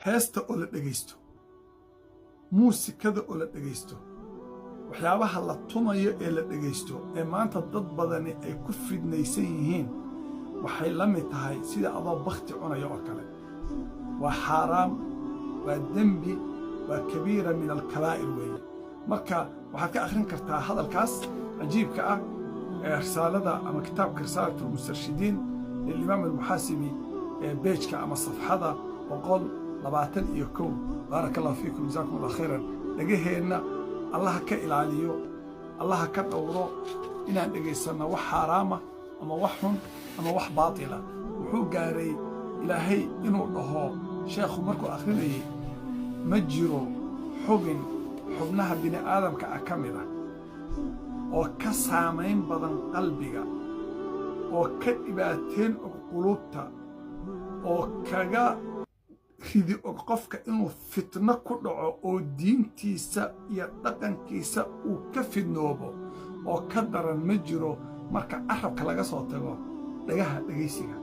heesta oo la dhegaysto muusikada oo la dhegaysto waxyaabaha la tumayo ee la dhegaysto ee maanta dad badani ay ku fidnaysan yihiin waxay la mid tahay sida adoo bakti cunayo oo kale waa xaaraam waa dembi waa kabiira min alkabaa'ir weeye marka waxaad ka akhrin kartaa hadalkaas cajiibka ah ee risaalada ama kitaabka risaalatu lmustarshidiin lilimaam almuxaasibi ee beejka ama safxada 121 baaraka allahu fiikum jazaakum allah khayran dhegaheenna allaha ka ilaaliyo allaha ka dhowro inaan dhegaysanno wax xaaraama ama wax xun ama wax baatila wuxuu gaaray ilaahay inuu dhaho sheekhu markuu akhrinayay ma jiro xubin xubnaha bini aadamka ah ka mid ah oo ka saamayn badan qalbiga oo ka dhibaateen og qulubta oo kaga ridi og qofka inuu fitno ku dhaco oo diintiisa iyo dhaqankiisa uu ka fidnoobo oo ka daran ma jiro marka carabka laga soo tago dhagaha dhegaysiga